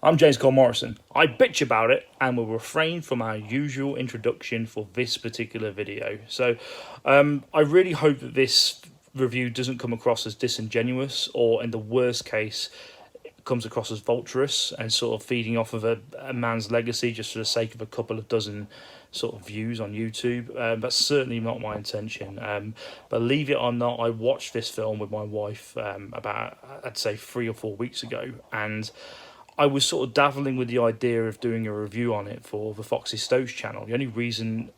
I'm James Cole Morrison. I bitch about it and will refrain from our usual introduction for this particular video. So, I really hope that this review doesn't come across as disingenuous or, in the worst case, comes across as vulturous and sort of feeding off of a man's legacy just for the sake of a couple of dozen sort of views on YouTube. That's certainly not my intention. Believe it or not, I watched this film with my wife about, I'd say, 3 or 4 weeks ago, and I was sort of dabbling with the idea of doing a review on it for the Foxy Stoats channel. The only reason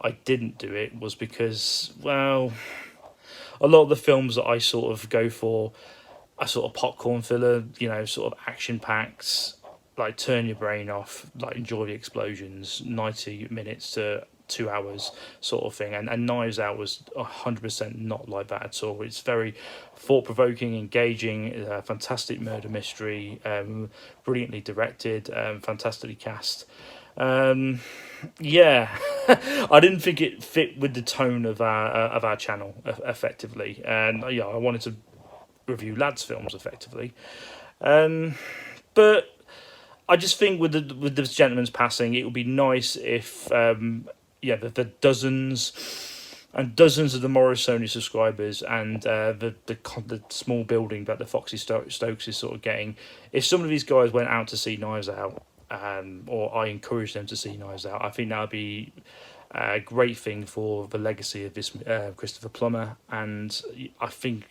I didn't do it was because, well, a lot of the films that I sort of go for are sort of popcorn filler, sort of action packed, like turn your brain off, like enjoy the explosions, 90 minutes to 2 hours sort of thing. And Knives Out was 100% not like that at all. It's very thought-provoking, engaging, fantastic murder mystery, brilliantly directed, fantastically cast. Yeah, I didn't think it fit with the tone of our channel effectively, and yeah, I wanted to review lads films effectively, but I just think with this gentleman's passing, it would be nice if the dozens and dozens of the Morrisonii subscribers and the small building that the Foxy Stokes is sort of getting, if some of these guys went out to see Knives Out, or I encouraged them to see Knives Out, I think that would be a great thing for the legacy of this Christopher Plummer, and I think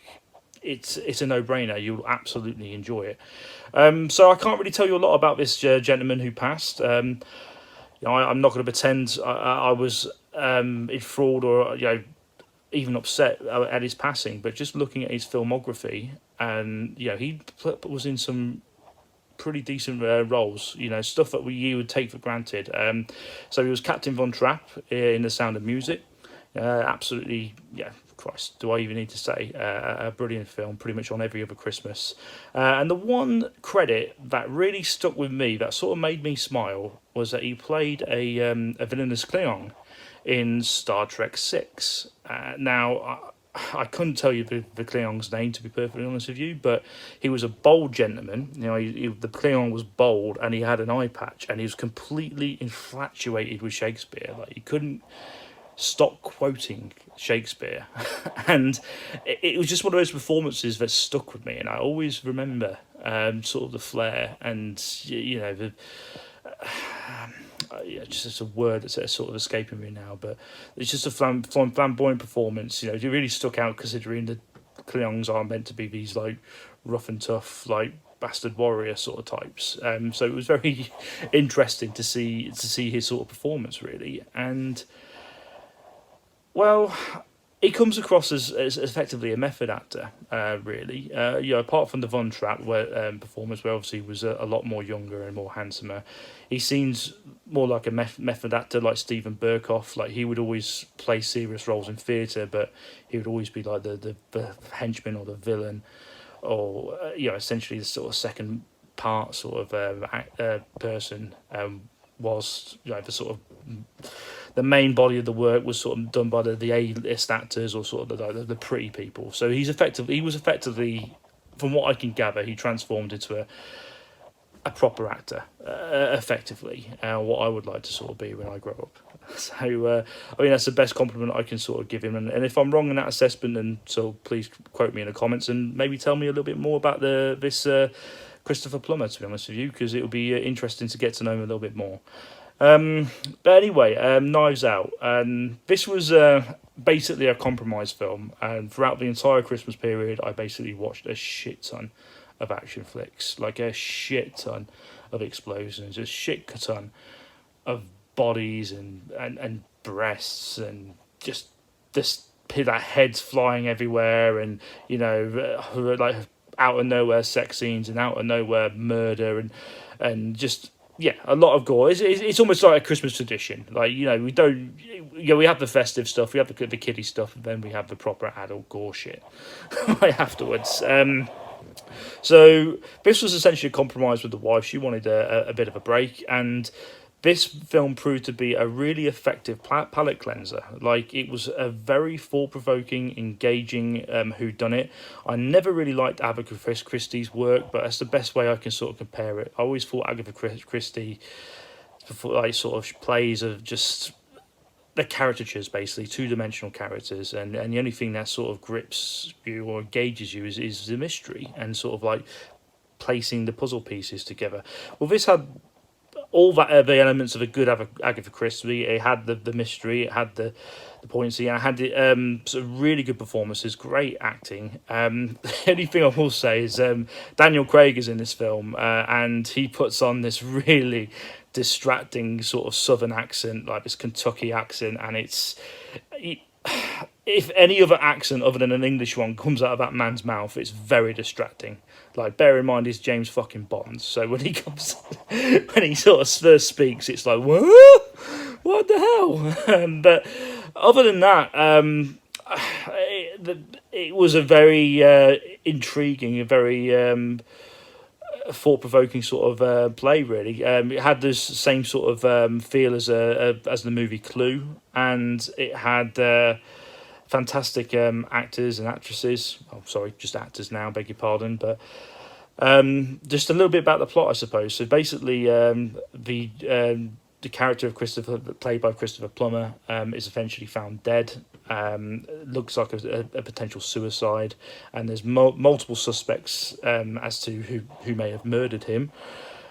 it's a no-brainer. You'll absolutely enjoy it. So I can't really tell you a lot about this gentleman who passed. I'm not going to pretend I was enthralled or even upset at his passing, but just looking at his filmography, and he was in some pretty decent roles, stuff that you would take for granted. So he was Captain Von Trapp in The Sound of Music. Absolutely, Christ, do I even need to say? A brilliant film, pretty much on every other Christmas. And the one credit that really stuck with me, that sort of made me smile, was that he played a villainous Klingon in Star Trek 6. Now, I couldn't tell you the Klingon's name, to be perfectly honest with you, but he was a bold gentleman. The Klingon was bold, and he had an eye patch, and he was completely infatuated with Shakespeare. Like, he couldn't stop quoting Shakespeare, and it was just one of those performances that stuck with me, and I always remember sort of the flair and just a word that's sort of escaping me now, but it's just a flamboyant performance. It really stuck out, considering the Klingons are meant to be these like rough and tough, like bastard warrior sort of types. So it was very interesting to see his sort of performance, really. And well, he comes across as effectively a method actor, really. Apart from the Von Trapp performance, where obviously he was a lot more younger and more handsomer, he seems more like a method actor, like Steven Berkoff. Like, he would always play serious roles in theatre, but he would always be like the henchman or the villain, or essentially the sort of second part sort of person. Was the sort of the main body of the work was sort of done by the A-list actors, or sort of the pretty people. So he was effectively, from what I can gather, he transformed into a proper actor, effectively, what I would like to sort of be when I grow up. So that's the best compliment I can sort of give him, and if I'm wrong in that assessment, then so please quote me in the comments and maybe tell me a little bit more about this Christopher Plummer, to be honest with you, because it would be interesting to get to know him a little bit more. But anyway, Knives Out. This was basically a compromise film, and throughout the entire Christmas period, I basically watched a shit ton of action flicks, like a shit ton of explosions, a shit ton of bodies and breasts, and just that heads flying everywhere, and like out of nowhere sex scenes and out of nowhere murder, and just a lot of gore. It's almost like a Christmas tradition. Like, we have the festive stuff, we have the kiddie stuff, and then we have the proper adult gore shit right afterwards. So this was essentially a compromise with the wife. She wanted a bit of a break, and this film proved to be a really effective palate cleanser. Like, it was a very thought-provoking, engaging whodunit. I never really liked Agatha Christie's work, but that's the best way I can sort of compare it. I always thought Agatha Christie, like, sort of plays of just the caricatures, basically two-dimensional characters, and the only thing that sort of grips you or engages you is the mystery and sort of like placing the puzzle pieces together. Well, this had all that the elements of a good Agatha Christie. It had the mystery, it had the poignancy, and it had sort of really good performances, great acting. The only thing I will say is Daniel Craig is in this film, and he puts on this really distracting sort of southern accent, like this Kentucky accent, and if any other accent other than an English one comes out of that man's mouth, it's very distracting. Like, bear in mind, he's James fucking Bond, so when he comes, when he sort of first speaks, it's like, what the hell? But other than that, it was a very intriguing, a very thought-provoking sort of play, really. It had this same sort of feel as the movie Clue, and it had fantastic actors and actresses. Oh, sorry, just actors now, beg your pardon. But just a little bit about the plot, I suppose. So basically, the character of Christopher, played by Christopher Plummer, is eventually found dead. Looks like a potential suicide, and there's multiple suspects as to who may have murdered him.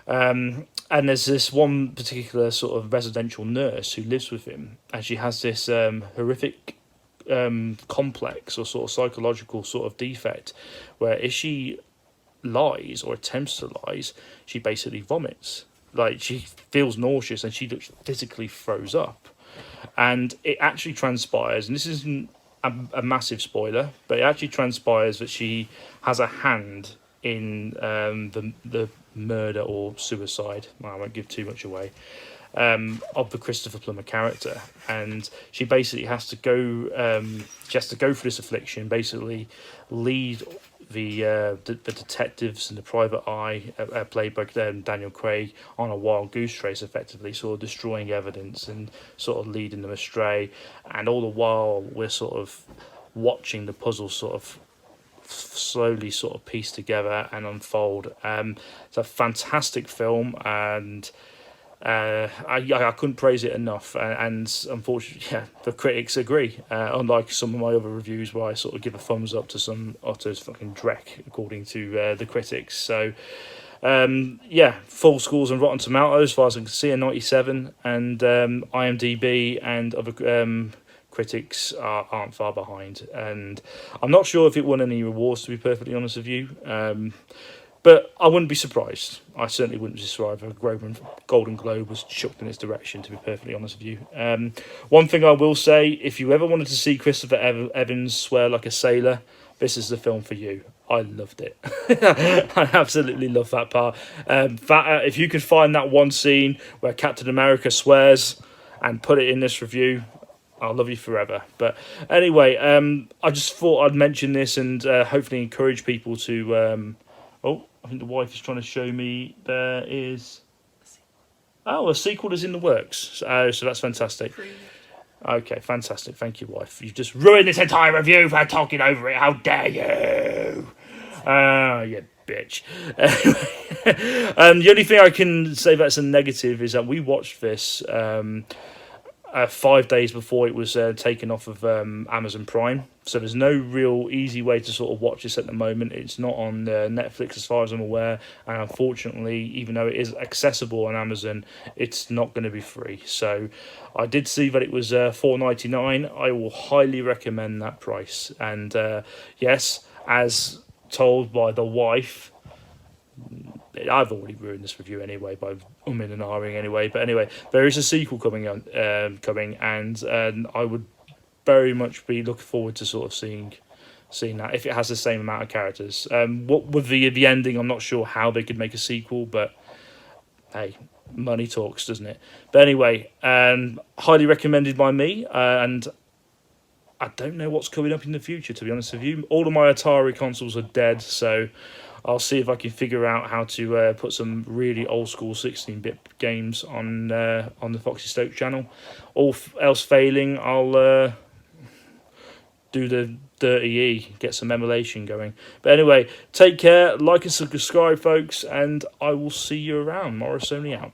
And there's this one particular sort of residential nurse who lives with him, and she has this horrific complex or sort of psychological sort of defect where if she lies or attempts to lie, she basically vomits. Like, she feels nauseous and she physically throws up. And it actually transpires, and this isn't a massive spoiler, but it actually transpires that she has a hand in the murder or suicide. Well, I won't give too much away. Of the Christopher Plummer character, and she basically has to go. She has to go through this affliction, basically lead the detectives and the private eye, played by Daniel Craig, on a wild goose chase, effectively, sort of destroying evidence and sort of leading them astray. And all the while, we're sort of watching the puzzle sort of slowly sort of piece together and unfold. It's a fantastic film, and I couldn't praise it enough, and unfortunately, yeah, the critics agree. Unlike some of my other reviews, where I sort of give a thumbs up to some Otto's fucking dreck, according to the critics. So, yeah, full scores on Rotten Tomatoes, as far as I can see, a 97, and IMDb and other critics aren't far behind. And I'm not sure if it won any awards, to be perfectly honest with you. But I wouldn't be surprised. I certainly wouldn't be surprised if a Golden Globe was chucked in its direction, to be perfectly honest with you. One thing I will say, if you ever wanted to see Christopher Evans swear like a sailor, this is the film for you. I loved it. I absolutely love that part. If you could find that one scene where Captain America swears and put it in this review, I'll love you forever. But anyway, I just thought I'd mention this and hopefully encourage people to... I think the wife is trying to show me there is... Oh, a sequel is in the works. So that's fantastic. Okay, fantastic. Thank you, wife. You've just ruined this entire review by talking over it. How dare you? You bitch. The only thing I can say that's a negative is that we watched this 5 days before it was taken off of Amazon Prime. So there's no real easy way to sort of watch this at the moment. It's not on Netflix as far as I'm aware, and unfortunately, even though it is accessible on Amazon, it's not going to be free. So I did see that it was $4.99. I will highly recommend that price. And yes, as told by the wife, I've already ruined this review anyway by and ahhing anyway. But anyway, there is a sequel coming, and I would very much be looking forward to sort of seeing that if it has the same amount of characters. What with the ending, I'm not sure how they could make a sequel, but hey, money talks, doesn't it? But anyway, highly recommended by me, and I don't know what's coming up in the future, to be honest with you. All of my Atari consoles are dead, so I'll see if I can figure out how to put some really old school 16-bit games on the Foxy Stoats channel. All else failing, I'll do the dirty E, get some emulation going. But anyway, take care, like and subscribe, folks, and I will see you around. Morrisonii out.